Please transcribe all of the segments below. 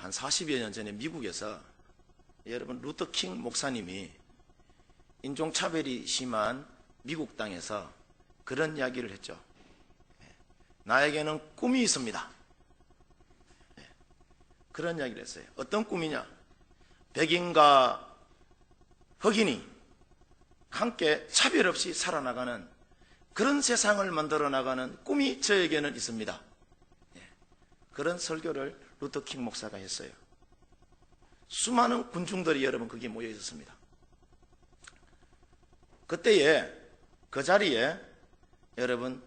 한 40여 년 전에 미국에서 여러분 루터킹 목사님이 인종차별이 심한 미국 땅에서 그런 이야기를 했죠. 나에게는 꿈이 있습니다. 그런 이야기를 했어요. 어떤 꿈이냐? 백인과 흑인이 함께 차별 없이 살아나가는 그런 세상을 만들어 나가는 꿈이 저에게는 있습니다. 그런 설교를 루터킹 목사가 했어요. 수많은 군중들이 여러분 거기에 모여 있었습니다. 그때에 그 자리에 여러분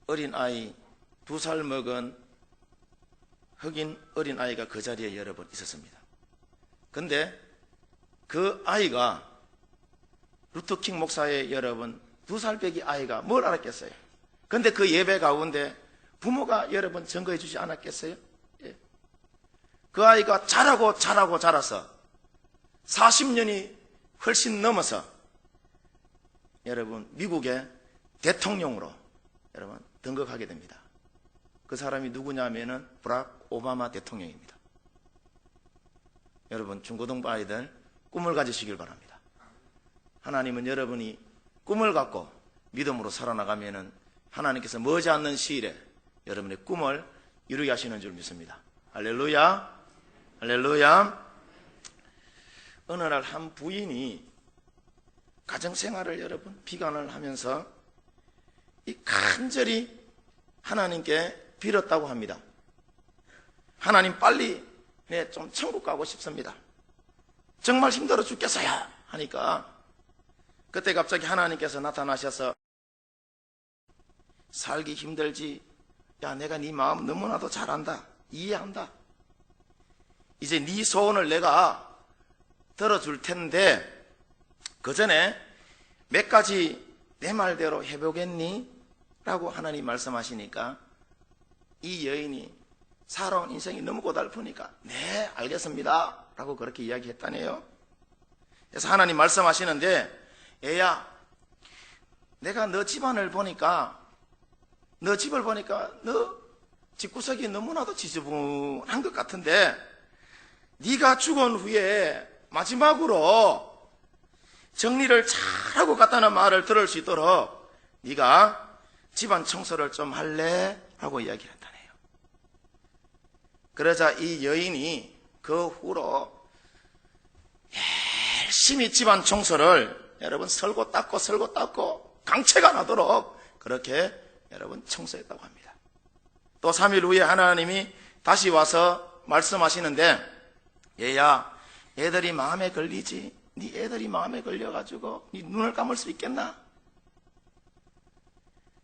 어린아이 2살 먹은 흑인 어린아이가 그 자리에 여러분 있었습니다. 근데 그 아이가 루터킹 목사의 여러분 2살 배기 아이가 뭘 알았겠어요? 근데 그 예배 가운데 부모가 여러분 증거해 주지 않았겠어요? 예. 그 아이가 자라서 40년이 훨씬 넘어서 여러분 미국의 대통령으로 여러분 등극하게 됩니다. 그 사람이 누구냐면은 브락 오바마 대통령입니다. 여러분 중고등부 아이들 꿈을 가지시길 바랍니다. 하나님은 여러분이 꿈을 갖고 믿음으로 살아나가면은 하나님께서 머지않는 시일에 여러분의 꿈을 이루게 하시는 줄 믿습니다. 할렐루야, 할렐루야. 어느 날 한 부인이 가정생활을 여러분 비관을 하면서 이 간절히 하나님께 빌었다고 합니다. 하나님 빨리 좀 천국 가고 싶습니다. 정말 힘들어 죽겠어요 하니까 그때 갑자기 하나님께서 나타나셔서 살기 힘들지? 야, 내가 네 마음 너무나도 잘 안다. 이해한다. 이제 네 소원을 내가 들어줄 텐데 그 전에 몇 가지 내 말대로 해보겠니? 라고 하나님 말씀하시니까 이 여인이 살아온 인생이 너무 고달프니까 네 알겠습니다 라고 그렇게 이야기했다네요. 그래서 하나님 말씀하시는데 애야, 내가 너 집안을 보니까 너 집을 보니까 너 집구석이 너무나도 지저분한 것 같은데 네가 죽은 후에 마지막으로 정리를 잘하고 갔다는 말을 들을 수 있도록 네가 집안 청소를 좀 할래? 라고 이야기를 했다네요. 그러자 이 여인이 그 후로 열심히 집안 청소를 여러분 설고 닦고 강체가 나도록 그렇게 여러분 청소했다고 합니다. 또 3일 후에 하나님이 다시 와서 말씀하시는데 얘야, 애들이 마음에 걸리지? 네 애들이 마음에 걸려가지고 네 눈을 감을 수 있겠나?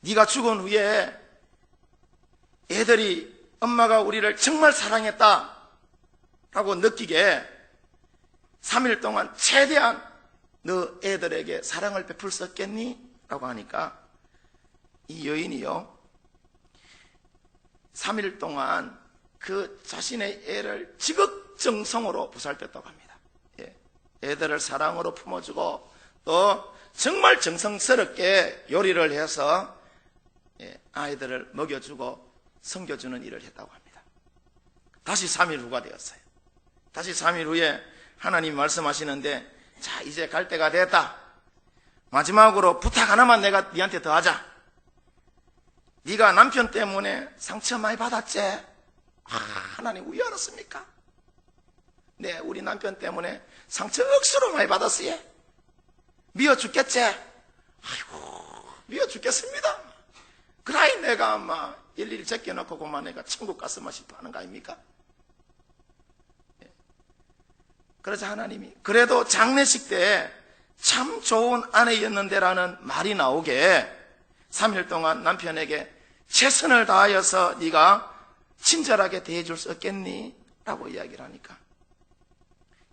네가 죽은 후에 애들이 엄마가 우리를 정말 사랑했다 라고 느끼게 3일 동안 최대한 너 애들에게 사랑을 베풀 수 없겠니? 라고 하니까 이 여인이요 3일 동안 그 자신의 애를 지극정성으로 보살폈다고 합니다. 애들을 사랑으로 품어주고 또 정말 정성스럽게 요리를 해서 아이들을 먹여주고 섬겨주는 일을 했다고 합니다. 다시 3일 후가 되었어요. 다시 3일 후에 하나님 말씀하시는데 자, 이제 갈 때가 됐다. 마지막으로 부탁 하나만 내가 네한테 더 하자. 네가 남편 때문에 상처 많이 받았지? 하나님 왜 알았습니까? 네, 우리 남편 때문에 상처 억수로 많이 받았어요. 미워 죽겠지? 아이고, 미워 죽겠습니다. 그라이 내가 아마 일일이 제껴놓고 그만 내가 천국 갔으면 싶어 하는 거 아닙니까? 그래서 하나님이 그래도 장례식 때 참 좋은 아내였는데라는 말이 나오게 3일 동안 남편에게 최선을 다하여서 네가 친절하게 대해줄 수 없겠니? 라고 이야기를 하니까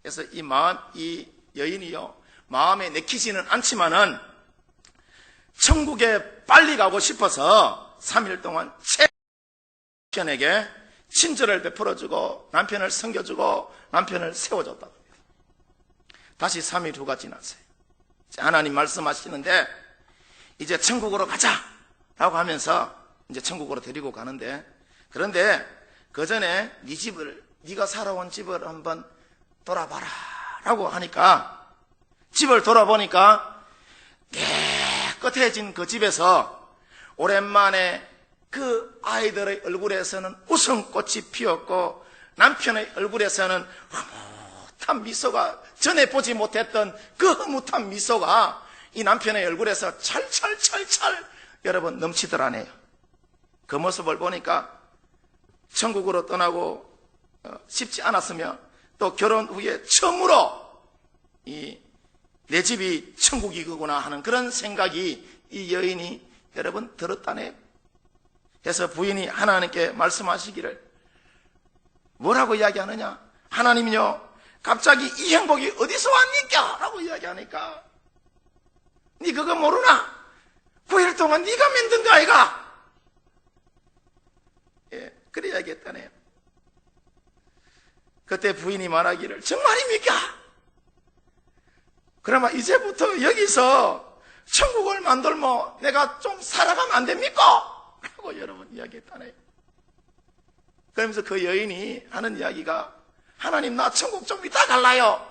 그래서 이 여인이요 마음에 내키지는 않지만은 천국에 빨리 가고 싶어서 3일 동안 남편에게 친절을 베풀어주고 남편을 섬겨주고 남편을 세워줬다고 합니다. 다시 3일 후가 지났어요. 하나님 말씀하시는데 이제 천국으로 가자 라고 하면서 이제 천국으로 데리고 가는데 그런데 그 전에 네 집을 네가 살아온 집을 한번 돌아봐라 라고 하니까 집을 돌아보니까 깨끗해진 그 집에서 오랜만에 그 아이들의 얼굴에서는 웃음꽃이 피었고 남편의 얼굴에서는 흐뭇한 미소가, 전에 보지 못했던 그 흐뭇한 미소가 이 남편의 얼굴에서 찰찰찰찰 여러분 넘치더라네요. 그 모습을 보니까 천국으로 떠나고 싶지 않았으며 또 결혼 후에 처음으로 내 집이 천국이구나 하는 그런 생각이 이 여인이 여러분 들었다네요. 그래서 부인이 하나님께 말씀하시기를 뭐라고 이야기하느냐? 하나님이요, 갑자기 이 행복이 어디서 왔니까? 라고 이야기하니까 니 그거 모르나? 9일 동안 니가 만든 거 아이가? 예, 그래 이야기했다네요. 그때 부인이 말하기를 정말입니까? 그러면 이제부터 여기서 천국을 만들면 내가 좀 살아가면 안 됩니까? 라고 여러분 이야기했다네요. 그러면서 그 여인이 하는 이야기가 하나님 나 천국 좀 이따 갈라요.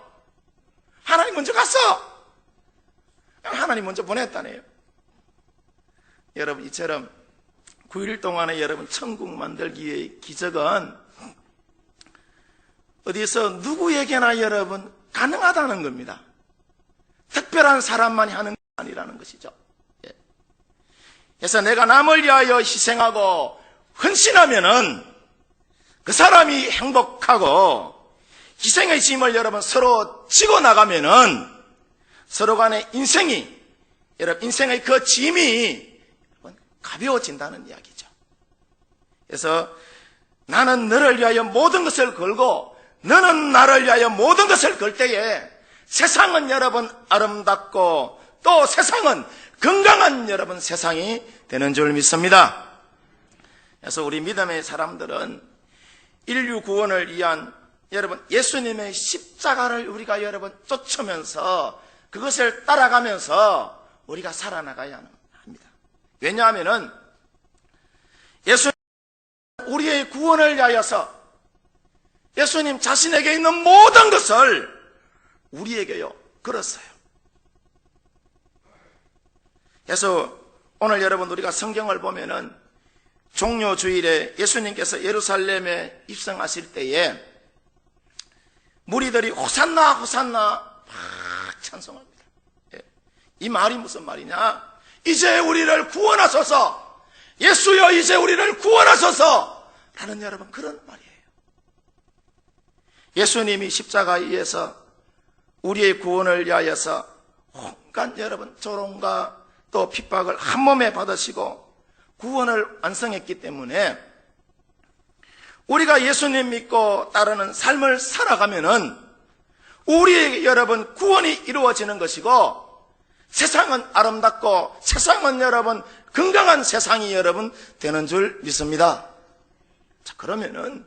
하나님 먼저 갔어. 하나님 먼저 보냈다네요. 여러분 이처럼 9일 동안에 여러분 천국 만들기의 기적은 어디서 누구에게나 여러분 가능하다는 겁니다. 특별한 사람만이 하는 게 아니라는 것이죠. 그래서 내가 남을 위하여 희생하고 헌신하면은 그 사람이 행복하고 희생의 짐을 여러분 서로 지고 나가면은 서로 간의 인생이 여러분 인생의 그 짐이 가벼워진다는 이야기죠. 그래서 나는 너를 위하여 모든 것을 걸고 너는 나를 위하여 모든 것을 걸 때에 세상은 여러분 아름답고 또 세상은 건강한 여러분 세상이 되는 줄 믿습니다. 그래서 우리 믿음의 사람들은 인류 구원을 위한 여러분 예수님의 십자가를 우리가 여러분 쫓으면서 그것을 따라가면서 우리가 살아나가야 합니다. 왜냐하면은 예수님 우리의 구원을 위하여서 예수님 자신에게 있는 모든 것을 우리에게요 걸었어요. 그래서 오늘 여러분 우리가 성경을 보면은 종려 주일에 예수님께서 예루살렘에 입성하실 때에 무리들이 호산나 호산나 막 찬송합니다. 이 말이 무슨 말이냐? 이제 우리를 구원하소서, 예수여 이제 우리를 구원하소서 라는 여러분 그런 말이에요. 예수님이 십자가에 의해서 우리의 구원을 위하여서 온갖 여러분 조롱과 또 핍박을 한 몸에 받으시고 구원을 완성했기 때문에 우리가 예수님 믿고 따르는 삶을 살아가면은 우리의 여러분 구원이 이루어지는 것이고 세상은 아름답고 세상은 여러분 건강한 세상이 여러분 되는 줄 믿습니다. 자, 그러면은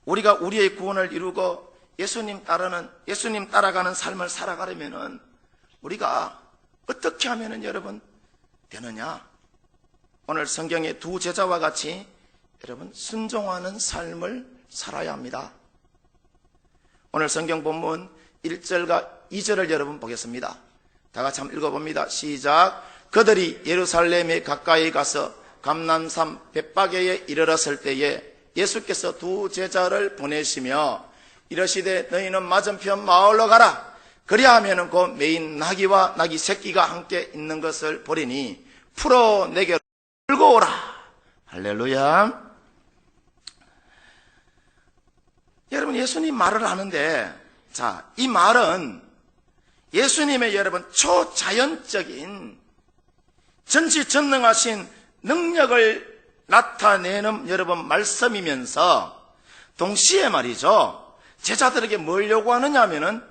우리가 우리의 구원을 이루고 예수님 따라가는 삶을 살아가려면은 우리가 어떻게 하면은 여러분 되느냐? 오늘 성경의 두 제자와 같이 여러분 순종하는 삶을 살아야 합니다. 오늘 성경 본문 1절과 2절을 여러분 보겠습니다. 다 같이 한번 읽어봅니다. 시작. 그들이 예루살렘에 가까이 가서 감람산 벳바게에 이르렀을 때에 예수께서 두 제자를 보내시며 이르시되 너희는 맞은편 마을로 가라. 그리하면은 그 매인 나귀와 나귀 새끼가 함께 있는 것을 보리니 풀어 내게로 들고 오라. 할렐루야. 여러분 예수님 말을 하는데 자, 이 말은 예수님의 여러분 초자연적인 전지전능하신 능력을 나타내는 여러분 말씀이면서 동시에 말이죠. 제자들에게 뭘 요구하느냐 하면은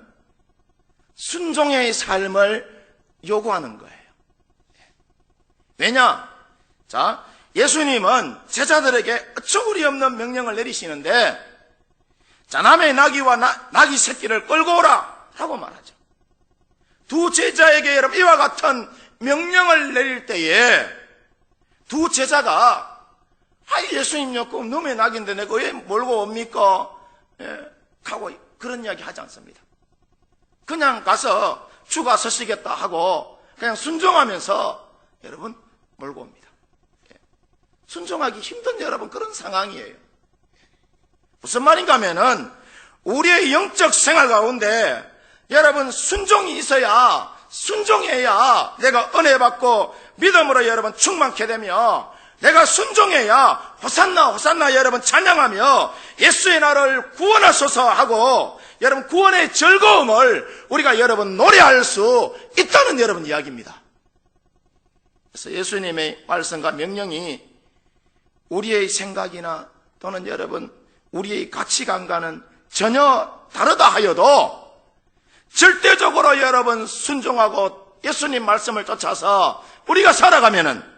순종의 삶을 요구하는 거예요. 왜냐? 자, 예수님은 제자들에게 어처구니 없는 명령을 내리시는데 자, 남의 나귀와 나귀 새끼를 끌고 오라 라고 말하죠. 두 제자에게 여러분 이와 같은 명령을 내릴 때에 두 제자가 예수님요, 그 놈의 낙인데 내가 왜 몰고 옵니까? 하고 그런 이야기 하지 않습니다. 그냥 가서 주가 서시겠다 하고 그냥 순종하면서 여러분 몰고 옵니다. 순종하기 힘든 여러분 그런 상황이에요. 무슨 말인가 하면은 우리의 영적 생활 가운데 여러분 순종이 있어야, 순종해야 내가 은혜 받고 믿음으로 여러분 충만케 되며, 내가 순종해야 호산나 호산나 여러분 찬양하며 예수의 나를 구원하소서 하고 여러분 구원의 즐거움을 우리가 여러분 노래할 수 있다는 여러분 이야기입니다. 그래서 예수님의 말씀과 명령이 우리의 생각이나 또는 여러분 우리의 가치관과는 전혀 다르다 하여도 절대적으로 여러분 순종하고 예수님 말씀을 쫓아서 우리가 살아가면은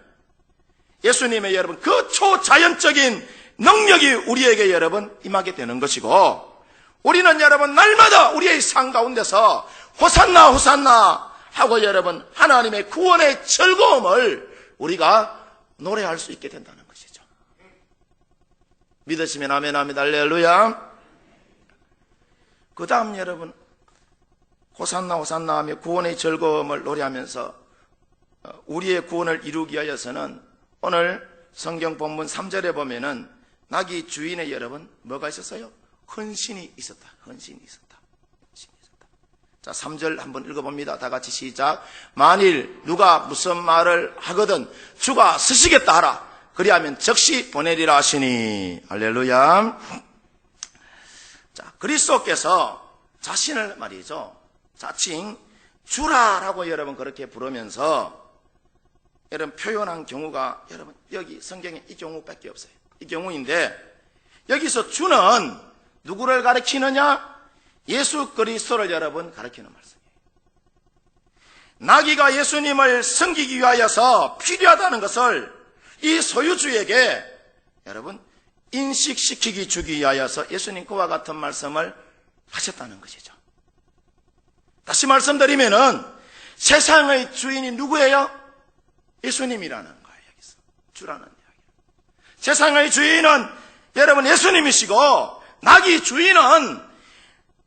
예수님의 여러분 그 초자연적인 능력이 우리에게 여러분 임하게 되는 것이고, 우리는 여러분 날마다 우리의 삶 가운데서 호산나 호산나 하고 여러분 하나님의 구원의 즐거움을 우리가 노래할 수 있게 된다는 것이죠. 믿으시면 아멘 합니다. 할렐루야. 그 다음 여러분 호산나 호산나 하며 구원의 즐거움을 노래하면서 우리의 구원을 이루기 위하여서는 오늘 성경 본문 3절에 보면은 나귀 주인의 여러분 뭐가 있었어요? 헌신이 있었다. 헌신이 있었다. 헌신이 있었다. 자, 3절 한번 읽어봅니다. 다 같이 시작. 만일 누가 무슨 말을 하거든 주가 쓰시겠다 하라. 그리하면 즉시 보내리라 하시니. 할렐루야. 자, 그리스도께서 자신을 말이죠, 자칭 주라라고 여러분 그렇게 부르면서 여러분 표현한 경우가 여러분 여기 성경에 이 경우밖에 없어요. 이 경우인데 여기서 주는 누구를 가리키느냐? 예수 그리스도를 여러분 가리키는 말씀이에요. 나귀가 예수님을 섬기기 위하여서 필요하다는 것을 이 소유주에게 여러분 인식시키기 주기 위하여서 예수님 그와 같은 말씀을 하셨다는 것이죠. 다시 말씀드리면은 세상의 주인이 누구예요? 예수님이라는 거예요. 여기서 주라는 이야기. 세상의 주인은 여러분 예수님이시고, 나귀 주인은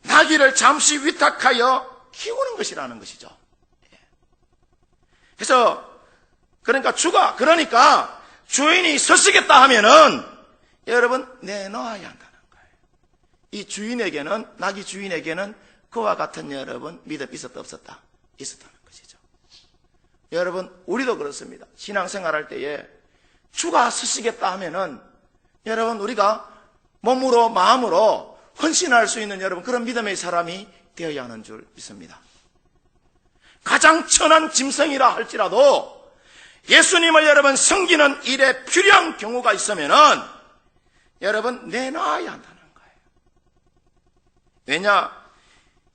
나귀를 잠시 위탁하여 키우는 것이라는 것이죠. 그래서 그러니까 주인이 서시겠다 하면은 여러분 내놓아야 한다는 거예요. 이 주인에게는, 나귀 주인에게는 그와 같은 여러분 믿음 있었다 없었다? 있었다는 것이죠. 여러분 우리도 그렇습니다. 신앙생활할 때에 주가 서시겠다 하면은 여러분 우리가 몸으로 마음으로 헌신할 수 있는 여러분 그런 믿음의 사람이 되어야 하는 줄 믿습니다. 가장 천한 짐승이라 할지라도 예수님을 여러분 섬기는 일에 필요한 경우가 있으면은 여러분 내놔야 한다는 거예요. 왜냐?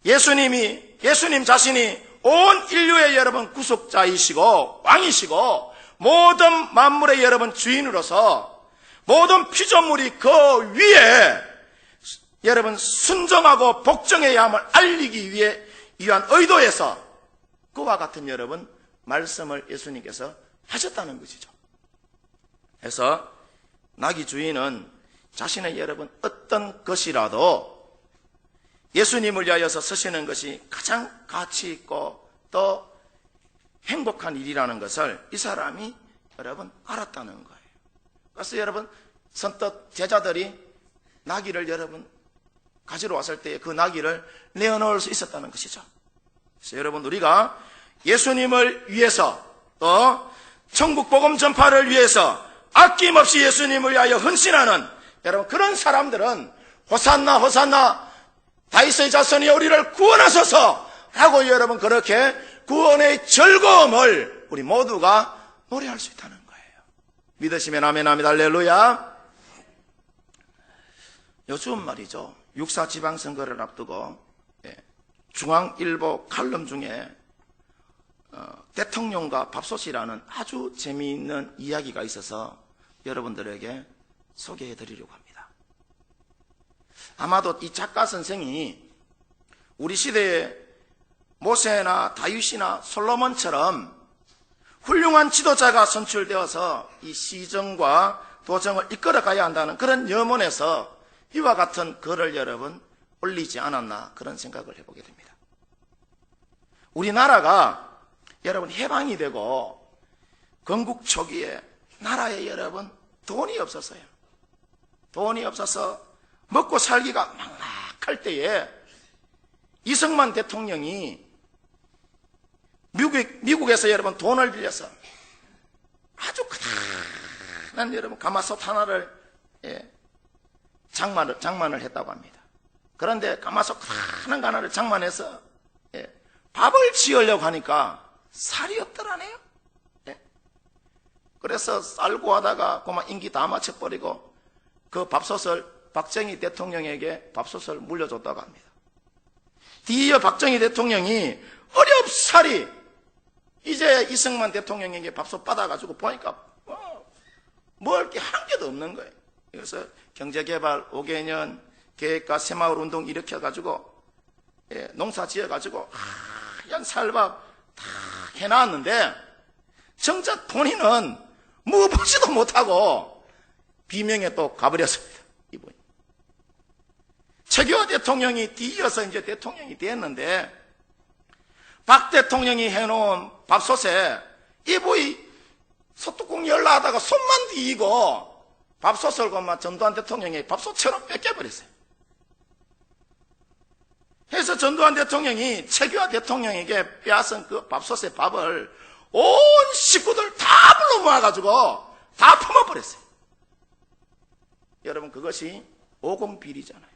예수님 자신이 온 인류의 여러분 구속자이시고 왕이시고 모든 만물의 여러분 주인으로서 모든 피조물이 그 위에 여러분 순종하고 복종해야 함을 알리기 위한 의도에서 그와 같은 여러분 말씀을 예수님께서 하셨다는 것이죠. 그래서 나귀 주인은 자신의 여러분 어떤 것이라도 예수님을 위하여서 서시는 것이 가장 가치 있고 또 행복한 일이라는 것을 이 사람이 여러분 알았다는 거예요. 그래서 여러분 선뜻 제자들이 나귀를 여러분 가지러 왔을 때 그 나귀를 내어놓을 수 있었다는 것이죠. 그래서 여러분 우리가 예수님을 위해서 또 천국 복음 전파를 위해서 아낌없이 예수님을 위하여 헌신하는 여러분 그런 사람들은 호산나 호산나 다윗의 자손이 우리를 구원하소서 하고 여러분 그렇게 구원의 즐거움을 우리 모두가 노래할 수 있다는 거예요. 믿으시면 아멘 합니다. 할렐루야. 요즘 말이죠, 육사 지방선거를 앞두고 중앙일보 칼럼 중에 대통령과 밥솥이라는 아주 재미있는 이야기가 있어서 여러분들에게 소개해 드리려고 합니다. 아마도 이 작가 선생이 우리 시대에 모세나 다윗이나 솔로몬처럼 훌륭한 지도자가 선출되어서 이 시정과 도정을 이끌어 가야 한다는 그런 염원에서 이와 같은 글을 여러분 올리지 않았나 그런 생각을 해보게 됩니다. 우리나라가 여러분 해방이 되고 건국 초기에 나라에 여러분 돈이 없었어요. 돈이 없어서 먹고 살기가 막막할 때에 이승만 대통령이 미국에서 여러분 돈을 빌려서 아주 크다란 여러분 가마솥 하나를 장만을 했다고 합니다. 그런데 가마솥 크다란 하나를 장만해서 밥을 지으려고 하니까 살이 없더라네요. 그래서 쌀고 하다가 그만 임기 다 마쳐버리고 그 밥솥을 박정희 대통령에게 밥솥을 물려줬다고 합니다. 뒤이어 박정희 대통령이 어렵사리 이제 이승만 대통령에게 밥솥 받아가지고 보니까 먹을 게 한 개도 없는 거예요. 그래서 경제개발 5개년 계획과 새마을운동 일으켜가지고 농사 지어가지고 하얀 쌀밥 다 해놨는데 정작 본인은 먹어보지도 못하고 비명에 또 가버렸습니다. 이분이. 최규하 대통령이 뒤이어서 이제 대통령이 됐는데 박 대통령이 해놓은 밥솥에 이분이 소뚜껑 열라 하다가 손만 뒤이고 밥솥을 그만 전두환 대통령이 밥솥처럼 뺏겨버렸어요. 그래서 전두환 대통령이 최규하 대통령에게 빼앗은 그 밥솥의 밥을 온 식구들 다 불러 모아가지고 다 퍼먹어버렸어요. 여러분 그것이 오공비리잖아요.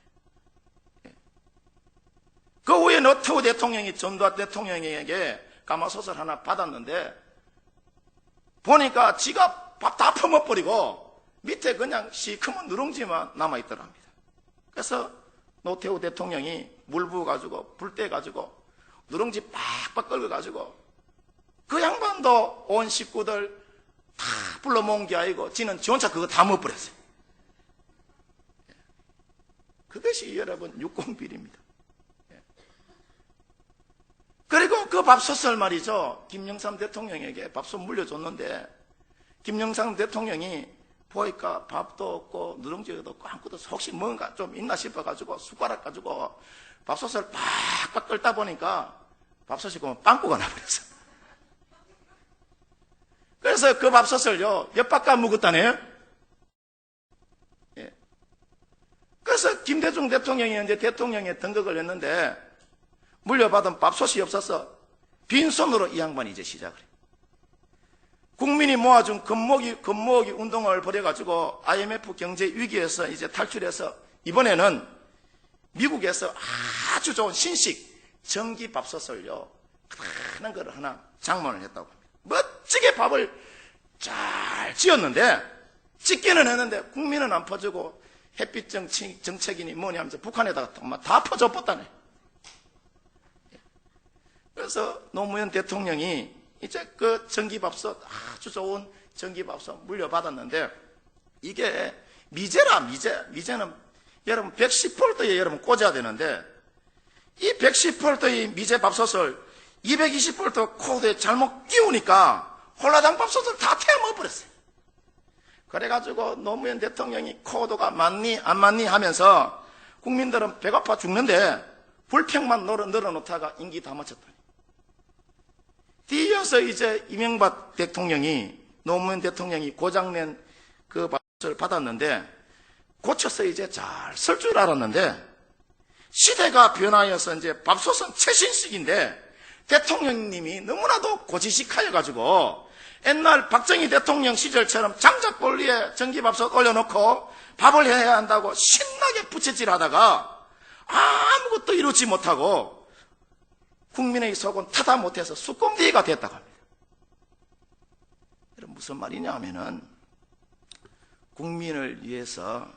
그 후에 노태우 대통령이 전두환 대통령에게 가마솥을 하나 받았는데 보니까 지가 밥 다 퍼먹어버리고 밑에 그냥 시커먼 누룽지만 남아있더랍니다. 그래서 노태우 대통령이 물 부어가지고 불 떼가지고 누룽지 빡빡 끓여가지고 그 양반도 온 식구들 다 불러 모은 게 아니고 지는 지 혼자 그거 다 먹어버렸어요. 그것이 여러분 육공비리입니다. 그리고 그 밥솥을 말이죠 김영삼 대통령에게 밥솥 물려줬는데 김영삼 대통령이 보니까 밥도 없고 누룽지도 없고 아무것도 없어. 혹시 뭔가 좀 있나 싶어가지고 숟가락 가지고 밥솥을 팍팍 끓다 보니까 밥솥이 그만 빵꾸가 나버렸어요. 그래서 그 밥솥을요 엿바꿔 묵었다네요. 그래서 김대중 대통령이 이제 대통령에 등극을 했는데 물려받은 밥솥이 없어서 빈손으로 이 양반이 이제 시작을 해요. 국민이 모아준 금모으기 운동을 벌여가지고 IMF 경제 위기에서 이제 탈출해서 이번에는 미국에서 아주 좋은 신식 전기 밥솥을요 큰 거를 하나 장만을 했다고 합니다. 멋지게 밥을 잘 지었는데 찍기는 했는데 국민은 안 퍼주고 햇빛 정책이니 뭐니 하면서 북한에다가 다 퍼줘버렸다네. 그래서 노무현 대통령이 이제 그 전기밥솥 아주 좋은 전기밥솥 물려받았는데 이게 미제는 여러분 110V에 여러분 꽂아야 되는데 이 110V의 미제 밥솥을 220V 코드에 잘못 끼우니까 홀라당 밥솥을 다 태워 먹어버렸어요. 그래가지고 노무현 대통령이 코드가 맞니 안 맞니 하면서 국민들은 배고파 죽는데 불평만 늘어놓다가 임기 다 마쳤더니 뒤이어서 이제 이명박 대통령이 노무현 대통령이 고장낸 그 밥솥을 받았는데 고쳐서 이제 잘 쓸 줄 알았는데 시대가 변하여서 이제 밥솥은 최신식인데 대통령님이 너무나도 고지식하여가지고 옛날 박정희 대통령 시절처럼 장작볼리에 전기밥솥 올려놓고 밥을 해야 한다고 신나게 부채질하다가 아무것도 이루지 못하고 국민의 속은 타다 못해서 수꼼디가 됐다고 합니다. 여러분 무슨 말이냐 하면은 국민을 위해서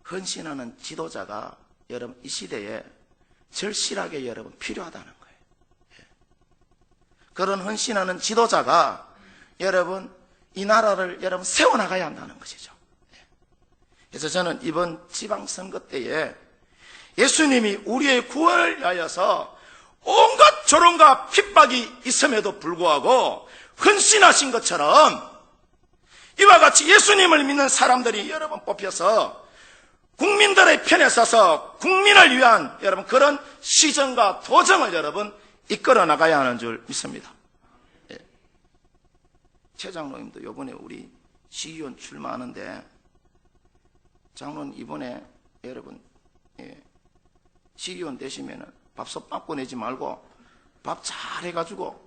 헌신하는 지도자가 여러분 이 시대에 절실하게 여러분 필요하다는 거예요. 그런 헌신하는 지도자가 여러분 이 나라를 여러분 세워나가야 한다는 것이죠. 그래서 저는 이번 지방선거 때에 예수님이 우리의 구원을 위하여서 온갖 조롱과 핍박이 있음에도 불구하고 헌신하신 것처럼 이와 같이 예수님을 믿는 사람들이 여러분 뽑혀서 국민들의 편에 서서 국민을 위한 여러분 그런 시정과 도정을 여러분 이끌어 나가야 하는 줄 믿습니다. 예. 최 장로님도 이번에 우리 시의원 출마하는데 장로님 이번에 여러분 시의원 되시면은 밥솥 빵꾸 내지 말고 밥 잘 해가지고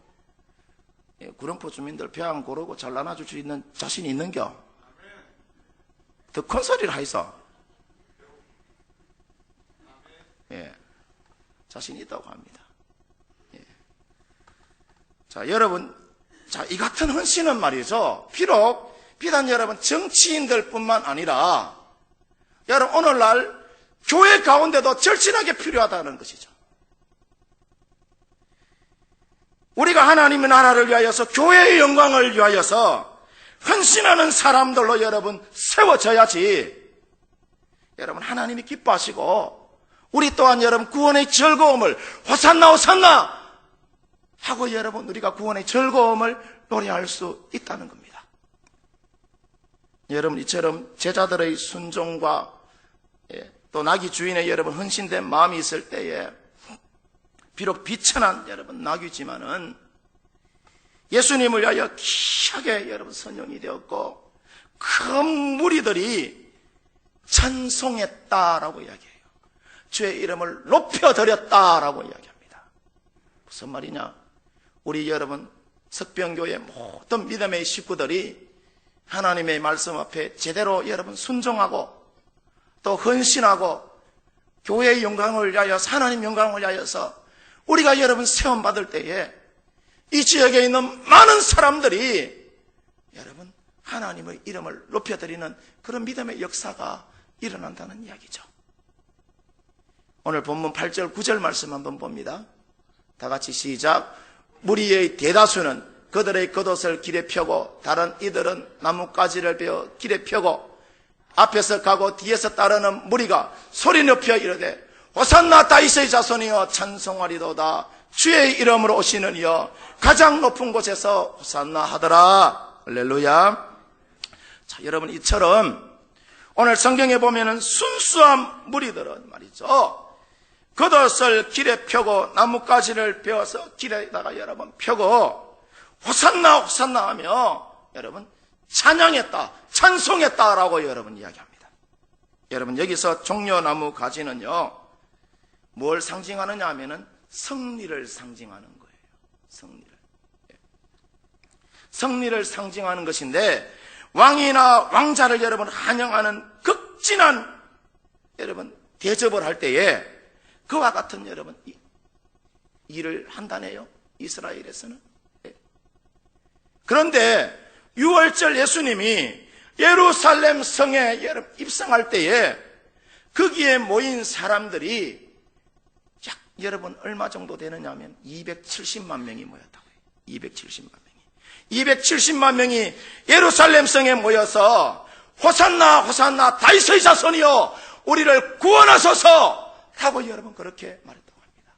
구룡포 주민들 배 안 고르고 잘 나눠줄 수 있는 자신이 있는겨? 더 큰 소리를 하이소. 자신이 있다고 합니다. 자, 여러분, 자, 이 같은 헌신은 말이죠. 비단 여러분 정치인들 뿐만 아니라 여러분 오늘날 교회 가운데도 절실하게 필요하다는 것이죠. 우리가 하나님의 나라를 위하여서 교회의 영광을 위하여서 헌신하는 사람들로 여러분 세워져야지 여러분 하나님이 기뻐하시고 우리 또한 여러분 구원의 즐거움을 호산나 호산나 하고 여러분 우리가 구원의 즐거움을 노래할 수 있다는 겁니다. 여러분 이처럼 제자들의 순종과 또 나귀 주인의 여러분 헌신된 마음이 있을 때에 비록 비천한 여러분 나귀지만은 예수님을 위하여 귀하게 여러분 선용이 되었고 큰 무리들이 찬송했다라고 이야기해요. 주의 이름을 높여드렸다라고 이야기합니다. 무슨 말이냐? 우리 여러분 석병교회 모든 믿음의 식구들이 하나님의 말씀 앞에 제대로 여러분 순종하고 또 헌신하고 교회의 영광을 위하여 하나님 영광을 위하여서 우리가 여러분 세움받을 때에 이 지역에 있는 많은 사람들이 여러분 하나님의 이름을 높여드리는 그런 믿음의 역사가 일어난다는 이야기죠. 오늘 본문 8절 9절 말씀 한번 봅니다. 다 같이 시작. 무리의 대다수는 그들의 겉옷을 길에 펴고 다른 이들은 나뭇가지를 베어 길에 펴고 앞에서 가고 뒤에서 따르는 무리가 소리 높여 이르되 호산나 다윗의 자손이여 찬송하리도다. 주의 이름으로 오시는 이여 가장 높은 곳에서 호산나 하더라. 할렐루야. 자, 여러분 이처럼 오늘 성경에 보면은 순수한 무리들은 말이죠. 겉옷을 길에 펴고 나뭇가지를 베어서 길에다가 여러분 펴고 호산나 호산나 하며 여러분 찬양했다, 찬송했다라고 여러분 이야기합니다. 여러분 여기서 종려나무 가지는요 뭘 상징하느냐 하면은 승리를 상징하는 거예요. 승리를 상징하는 것인데 왕이나 왕자를 여러분 환영하는 극진한 여러분 대접을 할 때에 그와 같은 여러분 일을 한다네요. 이스라엘에서는. 그런데 6월절 예수님이 예루살렘 성에 여러분 입성할 때에 거기에 모인 사람들이 약 여러분 얼마 정도 되느냐 하면 270만 명이 모였다고요. 270만 명이. 270만 명이 예루살렘 성에 모여서 호산나 호산나 다윗의 자손이여 우리를 구원하소서 라고 여러분 그렇게 말했다고 합니다.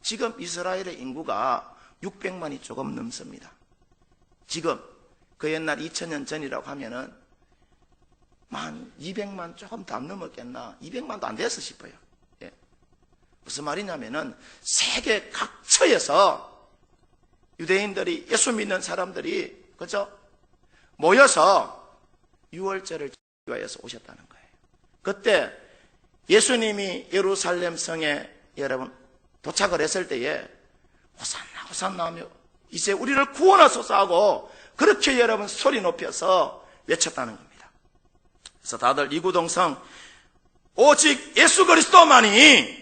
지금 이스라엘의 인구가 600만이 조금 넘습니다. 지금 그 옛날 2000년 전이라고 하면은 만 200만 조금 더 안 넘었겠나 200만도 안 됐어 싶어요. 예. 무슨 말이냐면은 세계 각처에서 유대인들이 예수 믿는 사람들이 그죠? 모여서 6월절을 위하여서 오셨다는 거예요. 그때 예수님이 예루살렘 성에 여러분 도착을 했을 때에 호산나 호산나 하며 이제 우리를 구원하소서 하고 그렇게 여러분 소리 높여서 외쳤다는 겁니다. 그래서 다들 이구동성 오직 예수 그리스도만이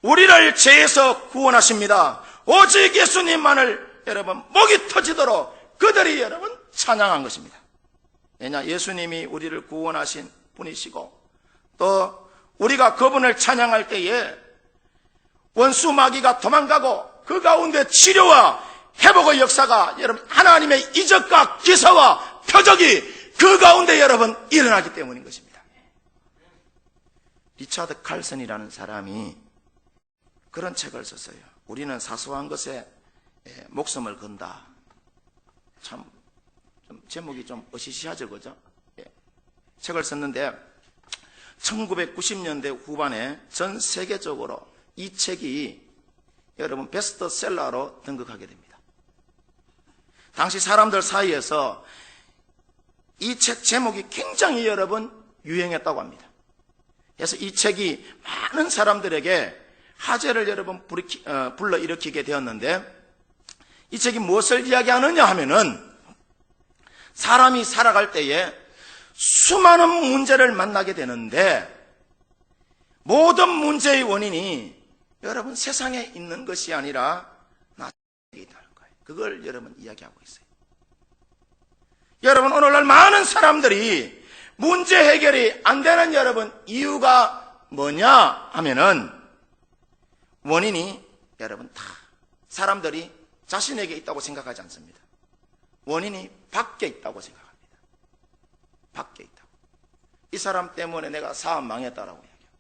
우리를 죄에서 구원하십니다. 오직 예수님만을 여러분 목이 터지도록 그들이 여러분 찬양한 것입니다. 왜냐 예수님이 우리를 구원하신 분이시고 또 우리가 그분을 찬양할 때에 원수 마귀가 도망가고 그 가운데 치료와 회복의 역사가 여러분 하나님의 이적과 기사와 표적이 그 가운데 여러분 일어나기 때문인 것입니다. 리차드 칼슨이라는 사람이 그런 책을 썼어요. 우리는 사소한 것에 목숨을 건다. 참 좀 제목이 좀 어시시하죠, 그죠? 예. 책을 썼는데 1990년대 후반에 전 세계적으로 이 책이 여러분 베스트셀러로 등극하게 됩니다. 당시 사람들 사이에서 이 책 제목이 굉장히 여러분 유행했다고 합니다. 그래서 이 책이 많은 사람들에게 화제를 여러분 불러일으키게 되었는데, 이 책이 무엇을 이야기하느냐 하면은 사람이 살아갈 때에 수많은 문제를 만나게 되는데 모든 문제의 원인이 여러분 세상에 있는 것이 아니라 나 속에 있다는 거예요. 그걸 여러분 이야기하고 있어요. 여러분 오늘날 많은 사람들이 문제 해결이 안 되는 여러분 이유가 뭐냐 하면은 원인이 여러분 다 사람들이 자신에게 있다고 생각하지 않습니다. 원인이 밖에 있다고 생각합니다. 밖에 있다고. 이 사람 때문에 내가 사업 망했다라고 이야기합니다.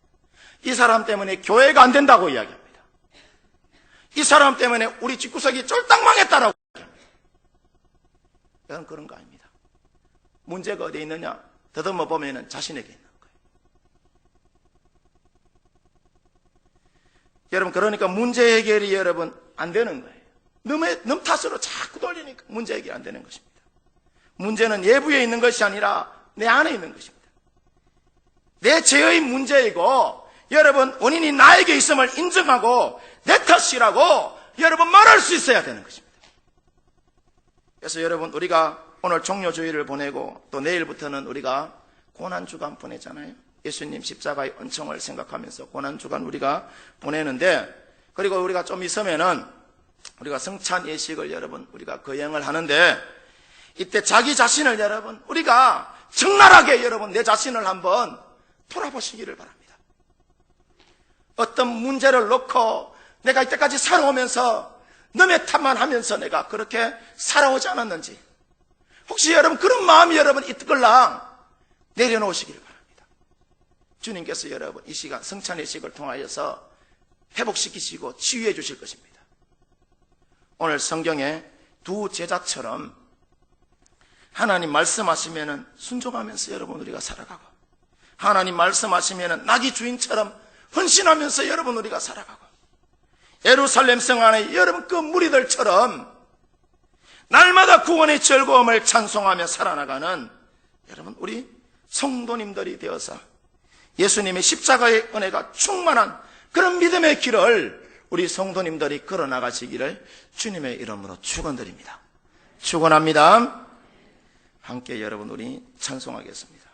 이 사람 때문에 교회가 안 된다고 이야기합니다. 이 사람 때문에 우리 집구석이 쫄딱 망했다라고 이야기합니다. 여러분 그런 거 아닙니다. 문제가 어디에 있느냐? 더듬어 보면 자신에게 있는 거예요. 여러분 그러니까 문제 해결이 여러분 안 되는 거예요. 놈 탓으로 자꾸 돌리니까 문제 해결이 안 되는 것입니다. 문제는 외부에 있는 것이 아니라 내 안에 있는 것입니다. 내 죄의 문제이고 여러분 원인이 나에게 있음을 인정하고 내 탓이라고 여러분 말할 수 있어야 되는 것입니다. 그래서 여러분 우리가 오늘 종료주일을 보내고 또 내일부터는 우리가 고난주간 보내잖아요. 예수님 십자가의 은총을 생각하면서 고난주간 우리가 보내는데, 그리고 우리가 좀 있으면은 우리가 성찬 예식을 여러분 우리가 거행을 하는데, 이때 자기 자신을 여러분 우리가 적나라하게 여러분 내 자신을 한번 돌아보시기를 바랍니다. 어떤 문제를 놓고 내가 이때까지 살아오면서 남의 탓만 하면서 내가 그렇게 살아오지 않았는지, 혹시 여러분 그런 마음이 여러분 있걸랑 내려놓으시기를 바랍니다. 주님께서 여러분 이 시간 성찬 예식을 통하여서 회복시키시고 치유해 주실 것입니다. 오늘 성경에 두 제자처럼 하나님 말씀하시면은 순종하면서 여러분 우리가 살아가고, 하나님 말씀하시면은 나귀 주인처럼 헌신하면서 여러분 우리가 살아가고, 예루살렘 성 안에 여러분 그 무리들처럼 날마다 구원의 즐거움을 찬송하며 살아나가는 여러분 우리 성도님들이 되어서 예수님의 십자가의 은혜가 충만한 그런 믿음의 길을 우리 성도님들이 걸어나가시기를 주님의 이름으로 축원드립니다. 축원합니다. 함께 여러분 우리 찬송하겠습니다.